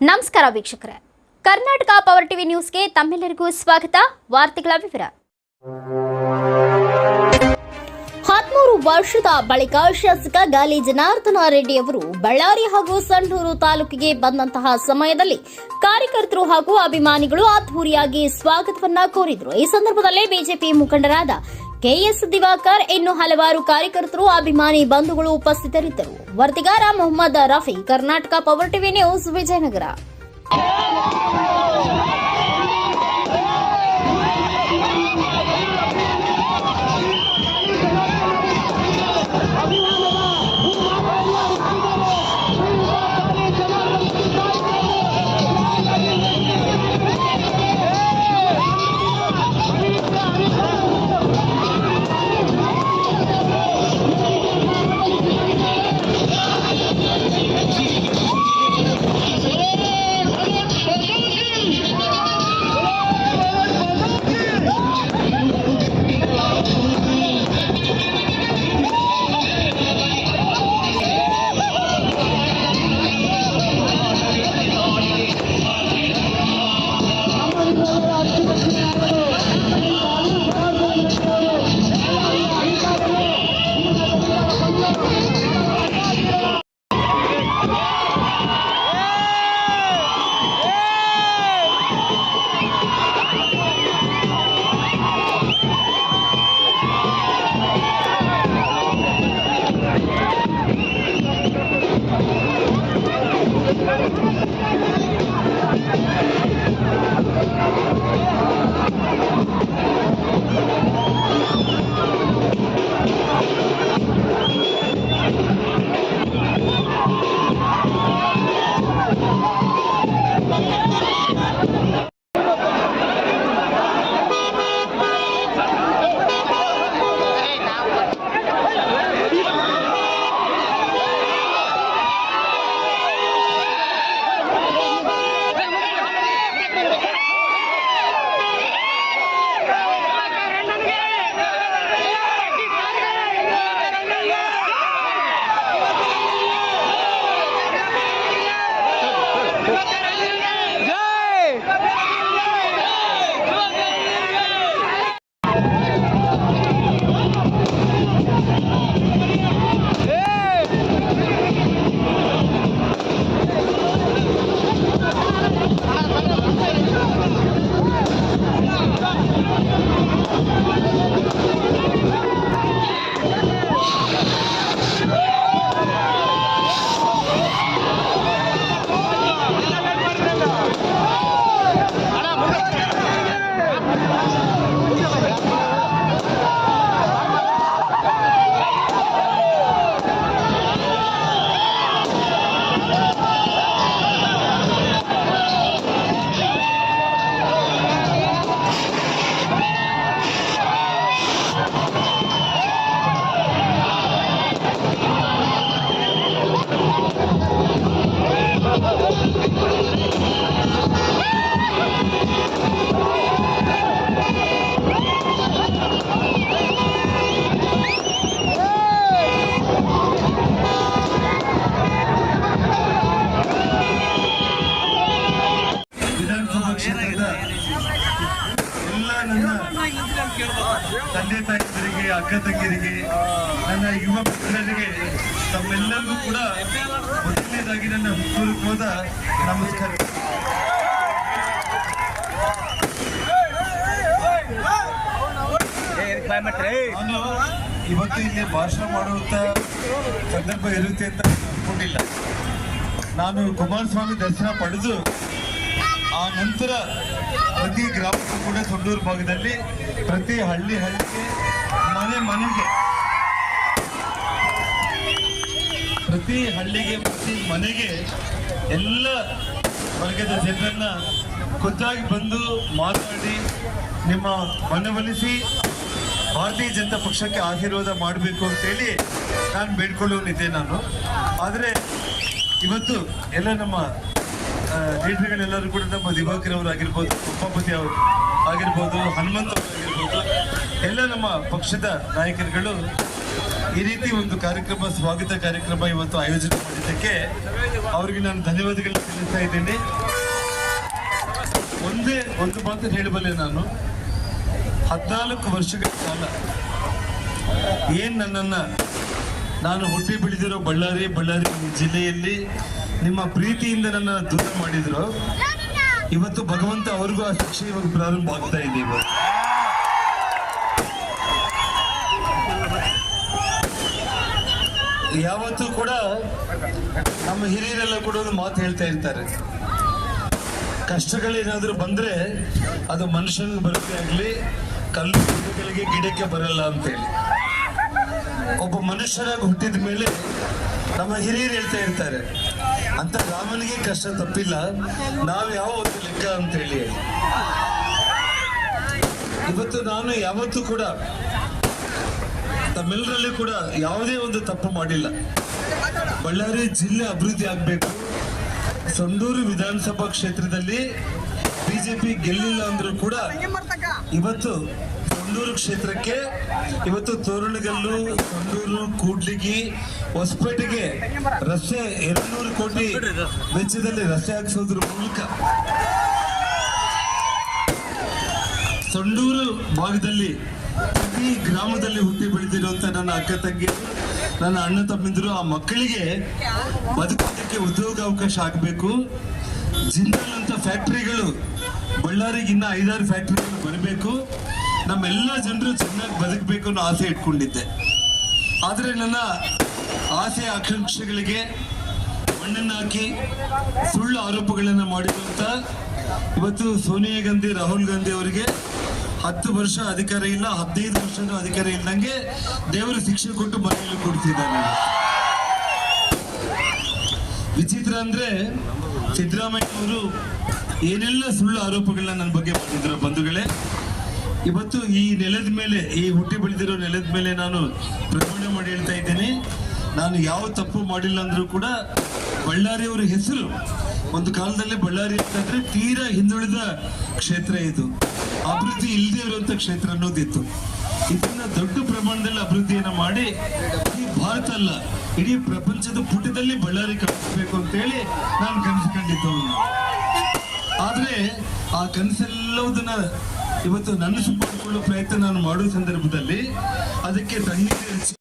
ನಮಸ್ಕಾರ ವೀಕ್ಷಕರೇ, Karnataka power TV ನ್ಯೂಸ್ಗೆ ತಮ್ಮೆಲ್ಲರಿಗೂ ಸ್ವಾಗತ. ವಾರ್ತೆಗಳ ವಿವರ. 13 ವರ್ಷದ ಬಳಿಕ ಶಾಸಕ ಗಾಲಿ ಜನಾರ್ದನ ರೆಡ್ಡಿ ಅವರು ಬಳ್ಳಾರಿ ಹಾಗೂ ಸಂಡೂರು ತಾಲೂಕಿಗೆ ಬಂದಂತಹ ಸಮಯದಲ್ಲಿ ಕಾರ್ಯಕರ್ತರು ಹಾಗೂ ಅಭಿಮಾನಿಗಳು ಅದ್ದೂರಿಯಾಗಿ ಸ್ವಾಗತವನ್ನ ಕೋರಿದರು. ಈ ಸಂದರ್ಭದಲ್ಲಿ ಬಿಜೆಪಿ ಮುಖಂಡರಾದ ಕೆಎಸ್ ದಿವಾಕರ್ ಇನ್ನು ಹಲವಾರು ಕಾರ್ಯಕರ್ತರು ಅಭಿಮಾನಿ ಬಂಧುಗಳು ಉಪಸ್ಥಿತರಿದ್ದರು. ವರದಿಗಾರ Mohammed Rafi, Karnataka power TV news, Vijayanagara. ತಂದೆ ತಾಯಿಯರಿಗೆ, ಅಕ್ಕ ತಂಗಿಯರಿಗೆ, ನನ್ನ ಯುವ ಮಿತ್ರರಿಗೆ ತಮ್ಮೆಲ್ಲರಿಗೂ ಕೂಡ ಮೊದಲನೇದಾಗಿ ನನ್ನ ಹೃತ್ಪೂರ್ವಕವಾದ ನಮಸ್ಕಾರ. ನಾನು ಇವತ್ತು ಇಲ್ಲಿ ಭಾಷಣ ಮಾಡುವಂತ ಸಂದರ್ಭ ಇರುತ್ತೆ ಅಂತ ಅನ್ಕೊಂಡಿಲ್ಲ. ನಾನು ಕುಮಾರಸ್ವಾಮಿ ದರ್ಶನ ಪಡೆದು ಆ ನಂತರ ಪ್ರತಿ ಗ್ರಾಮಕ್ಕೂ ಕೂಡ ಸಂಡೂರು ಭಾಗದಲ್ಲಿ ಪ್ರತಿ ಹಳ್ಳಿಗೆ ಪ್ರತಿ ಹಳ್ಳಿಗೆ ಪ್ರತಿ ಮನೆಗೆ ಎಲ್ಲ ವರ್ಗದ ಜನರನ್ನ ಖುದ್ದಾಗಿ ಬಂದು ಮಾತಾಡಿ ನಿಮ್ಮ ಮನವೊಲಿಸಿ ಭಾರತೀಯ ಜನತಾ ಪಕ್ಷಕ್ಕೆ ಆಶೀರ್ವಾದ ಮಾಡಬೇಕು ಅಂತೇಳಿ ನಾನು ಬೇಡ್ಕೊಳ್ಳೋನಿದ್ದೆ ನಾನು. ಆದರೆ ಇವತ್ತು ಎಲ್ಲ ನಮ್ಮ ಲೀಡರ್ಗಳೆಲ್ಲರೂ ಕೂಡ ನಮ್ಮ ದಿವಾಕರ್ ಅವರು ಆಗಿರ್ಬೋದು, ಉಪಾಪತಿ ಅವರು ಆಗಿರ್ಬೋದು, ಹನುಮಂತ ಅವರು ಆಗಿರ್ಬೋದು, ಎಲ್ಲ ನಮ್ಮ ಪಕ್ಷದ ನಾಯಕರುಗಳು ಈ ರೀತಿ ಒಂದು ಕಾರ್ಯಕ್ರಮ, ಸ್ವಾಗತ ಕಾರ್ಯಕ್ರಮ ಇವತ್ತು ಆಯೋಜನೆ ಮಾಡಿದ್ದಕ್ಕೆ ಅವರಿಗೆ ನಾನು ಧನ್ಯವಾದಗಳನ್ನು ತಿಳಿಸ್ತಾ ಇದ್ದೀನಿ. ಒಂದೇ ಒಂದು ಮಾತು ಹೇಳಬಲ್ಲೆ, ನಾನು 14 ವರ್ಷಗಳ ಕಾಲ ಏನ್ ನಾನು ಹುಟ್ಟಿ ಬೆಳೆದಿರೋ ಬಳ್ಳಾರಿ ಜಿಲ್ಲೆಯಲ್ಲಿ ನಿಮ್ಮ ಪ್ರೀತಿಯಿಂದ ನನ್ನ ದೂರ ಮಾಡಿದ್ರು, ಇವತ್ತು ಭಗವಂತ ಅವ್ರಿಗೂ ಆ ಶಿಕ್ಷೆ ಇವಾಗ ಪ್ರಾರಂಭ ಆಗ್ತಾ ಇದೆ. ಇವತ್ತು ಯಾವತ್ತೂ ಕೂಡ ನಮ್ಮ ಹಿರಿಯರೆಲ್ಲ ಕೂಡ ಒಂದು ಮಾತು ಹೇಳ್ತಾ ಇರ್ತಾರೆ, ಕಷ್ಟಗಳೇನಾದ್ರೂ ಬಂದ್ರೆ ಅದು ಮನುಷ್ಯನಿಗೆ ಬರುತ್ತೆ ಆಗ್ಲಿ, ಕಲ್ಲುಗಳಿಗೆ ಗಿಡಕ್ಕೆ ಬರಲ್ಲ ಅಂತೇಳಿ. ಒಬ್ಬ ಮನುಷ್ಯರಾಗಿ ಹುಟ್ಟಿದ ಮೇಲೆ ನಮ್ಮ ಹಿರಿಯರು ಹೇಳ್ತಾ ಇರ್ತಾರೆ, ಅಂತ ರಾಮನಿಗೆ ಕಷ್ಟ ತಪ್ಪಿಲ್ಲ, ನಾವು ಯಾವ ಒಂದು ಲೆಕ್ಕ ಅಂತೇಳಿ. ಇವತ್ತು ನಾನು ಯಾವತ್ತೂ ಕೂಡ ತಮ್ಮೆಲ್ಲರಲ್ಲಿ ಕೂಡ ಯಾವುದೇ ಒಂದು ತಪ್ಪು ಮಾಡಿಲ್ಲ. ಬಳ್ಳಾರಿ ಜಿಲ್ಲೆ ಅಭಿವೃದ್ಧಿ ಆಗ್ಬೇಕು. ಸಂಡೂರು ವಿಧಾನಸಭಾ ಕ್ಷೇತ್ರದಲ್ಲಿ ಬಿಜೆಪಿ ಗೆಲ್ಲಿಲ್ಲ ಅಂದ್ರೂ ಕೂಡ ಇವತ್ತು ಸಂಡೂರು ಕ್ಷೇತ್ರಕ್ಕೆ ಇವತ್ತು ತೋರಣಗಲ್ಲು, ಸಂಡೂರು, ಕೂಡ್ಲಿಗಿ, ಹೊಸಪೇಟೆಗೆ ರಸ್ತೆ 200 ಕೋಟಿ ವೆಚ್ಚದಲ್ಲಿ ರಸ್ತೆ ಹಾಕಿಸೋದ್ರ ಮೂಲಕ ಸಂಡೂರು ಭಾಗದಲ್ಲಿ ಪ್ರತಿ ಗ್ರಾಮದಲ್ಲಿ ಹುಟ್ಟಿ ಬೆಳೆದಿರುವಂತ ನನ್ನ ಅಕ್ಕ ತಂಗಿ, ನನ್ನ ಅಣ್ಣ ತಮ್ಮಿಂದರು, ಆ ಮಕ್ಕಳಿಗೆ ಬದುಕೋದಕ್ಕೆ ಉದ್ಯೋಗಾವಕಾಶ ಆಗಬೇಕು. ಜಿಂದಾಲ್ ಅಂತ ಫ್ಯಾಕ್ಟರಿಗಳು ಬಳ್ಳಾರಿಗೆ ಇನ್ನ 5-6 ಫ್ಯಾಕ್ಟರಿಗಳು ಬರಬೇಕು. ನಮ್ಮೆಲ್ಲ ಜನರು ಚೆನ್ನಾಗಿ ಬದುಕಬೇಕು ಅನ್ನೋ ಆಸೆ ಇಟ್ಕೊಂಡಿದ್ದೆ. ಆದರೆ ನನ್ನ ಆಸೆ ಆಕಾಂಕ್ಷೆಗಳಿಗೆ ಮಣ್ಣನ್ನು ಹಾಕಿ ಸುಳ್ಳು ಆರೋಪಗಳನ್ನು ಮಾಡಿರುವಂತ ಇವತ್ತು ಸೋನಿಯಾ ಗಾಂಧಿ, ರಾಹುಲ್ ಗಾಂಧಿ ಅವರಿಗೆ 10 ವರ್ಷ ಅಧಿಕಾರ ಇಲ್ಲ, 15 ವರ್ಷದ ಅಧಿಕಾರ ಇಲ್ಲದಂಗೆ ದೇವರು ಶಿಕ್ಷೆ ಕೊಟ್ಟು ಮನೆಯಲ್ಲಿ ಕೊಡ್ತಿದ್ದಾನೆ. ವಿಚಿತ್ರ ಅಂದ್ರೆ ಸಿದ್ದರಾಮಯ್ಯ ಅವರು ಏನೆಲ್ಲ ಸುಳ್ಳು ಆರೋಪಗಳನ್ನ ನನ್ನ ಬಗ್ಗೆ ಮಾಡಿದ್ರು ಬಂಧುಗಳೇ. ಇವತ್ತು ಈ ನೆಲದ ಮೇಲೆ, ಈ ಹುಟ್ಟಿ ಬೆಳೆದಿರೋ ನೆಲದ ಮೇಲೆ ನಾನು ಪ್ರಮಾಣ ಮಾಡಿ ಹೇಳ್ತಾ ಇದ್ದೀನಿ, ನಾನು ಯಾವ ತಪ್ಪು ಮಾಡಿಲ್ಲ ಅಂದ್ರೂ ಕೂಡ ಬಳ್ಳಾರಿಯವರ ಹೆಸರು, ಒಂದು ಕಾಲದಲ್ಲಿ ಬಳ್ಳಾರಿ ಅಂತಂದ್ರೆ ತೀರಾ ಹಿಂದುಳಿದ ಕ್ಷೇತ್ರ, ಇದು ಅಭಿವೃದ್ಧಿ ಇಲ್ಲದೆ ಇರುವಂತ ಕ್ಷೇತ್ರ ಅನ್ನೋದಿತ್ತು. ಇದನ್ನ ದೊಡ್ಡ ಪ್ರಮಾಣದಲ್ಲಿ ಅಭಿವೃದ್ಧಿಯನ್ನ ಮಾಡಿ ಈ ಭಾರತ ಅಲ್ಲ, ಇಡೀ ಪ್ರಪಂಚದ ಪುಟದಲ್ಲಿ ಬಳ್ಳಾರಿ ಕಳಿಸ್ಬೇಕು ಅಂತ ಹೇಳಿ ನಾನು ಕನಸು ಕಂಡಿದ್ದು. ಆದ್ರೆ ಆ ಕನಸೆಲ್ಲದನ್ನ ಇವತ್ತು ನನಸು ಮಾಡಿಕೊಳ್ಳೋ ಪ್ರಯತ್ನ ನಾನು ಮಾಡೋ ಸಂದರ್ಭದಲ್ಲಿ ಅದಕ್ಕೆ ತಣ್ಣೀರು